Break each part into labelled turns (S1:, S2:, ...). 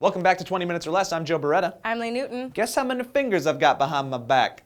S1: Welcome back to 20 Minutes or Less. I'm Joe Beretta.
S2: I'm Lee Newton.
S1: Guess how many fingers I've got behind my back?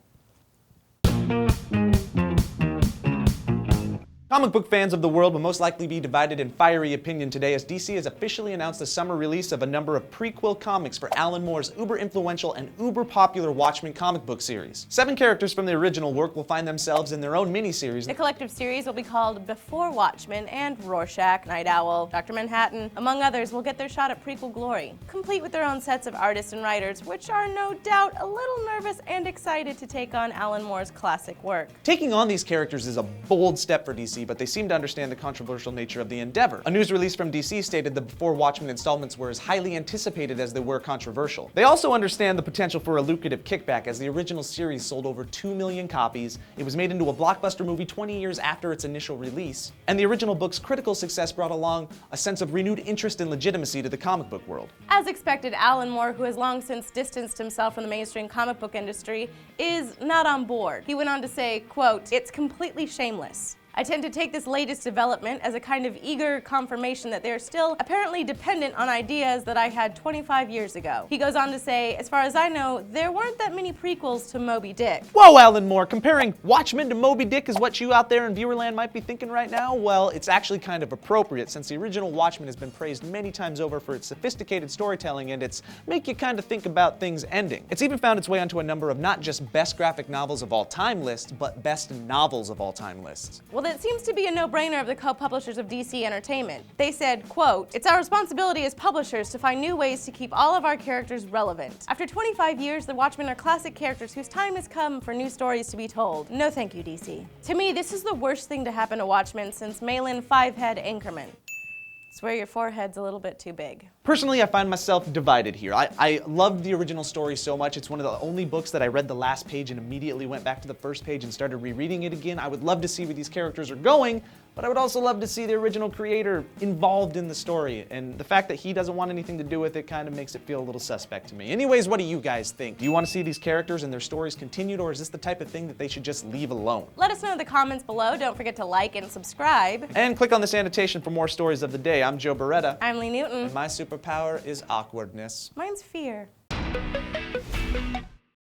S1: Comic book fans of the world will most likely be divided in fiery opinion today as DC has officially announced the summer release of a number of prequel comics for Alan Moore's uber-influential and uber-popular Watchmen comic book series. 7 characters from the original work will find themselves in their own miniseries.
S2: The collective series will be called Before Watchmen, and Rorschach, Night Owl, Dr. Manhattan, among others, will get their shot at prequel glory, complete with their own sets of artists and writers, which are no doubt a little nervous and excited to take on Alan Moore's classic work.
S1: Taking on these characters is a bold step for DC, but they seem to understand the controversial nature of the endeavor. A news release from DC stated the Before Watchmen installments were as highly anticipated as they were controversial. They also understand the potential for a lucrative kickback as the original series sold over 2 million copies, it was made into a blockbuster movie 20 years after its initial release, and the original book's critical success brought along a sense of renewed interest and legitimacy to the comic book world.
S2: As expected, Alan Moore, who has long since distanced himself from the mainstream comic book industry, is not on board. He went on to say, quote, "It's completely shameless. I tend to take this latest development as a kind of eager confirmation that they're still apparently dependent on ideas that I had 25 years ago." He goes on to say, "As far as I know, there weren't that many prequels to Moby Dick."
S1: Whoa, Alan Moore, comparing Watchmen to Moby Dick is what you out there in viewerland might be thinking right now? Well, it's actually kind of appropriate since the original Watchmen has been praised many times over for its sophisticated storytelling and its make you kind of think about things ending. It's even found its way onto a number of not just best graphic novels of all time lists, but best novels of all time lists.
S2: Well, that seems to be a no-brainer of the co-publishers of DC Entertainment. They said, quote, "It's our responsibility as publishers to find new ways to keep all of our characters relevant. After 25 years, the Watchmen are classic characters whose time has come for new stories to be told. No thank you, DC." To me, this is the worst thing to happen to Watchmen since Malin Fivehead Anchorman. Swear your forehead's a little bit too big.
S1: Personally, I find myself divided here. I loved the original story so much. It's one of the only books that I read the last page and immediately went back to the first page and started rereading it again. I would love to see where these characters are going, but I would also love to see the original creator involved in the story. And the fact that he doesn't want anything to do with it kind of makes it feel a little suspect to me. Anyways, what do you guys think? Do you want to see these characters and their stories continued, or is this the type of thing that they should just leave alone?
S2: Let us know in the comments below. Don't forget to like and subscribe.
S1: And click on this annotation for more stories of the day. I'm Joe Beretta.
S2: I'm Lee Newton.
S1: My superpower is awkwardness.
S2: Mine's fear.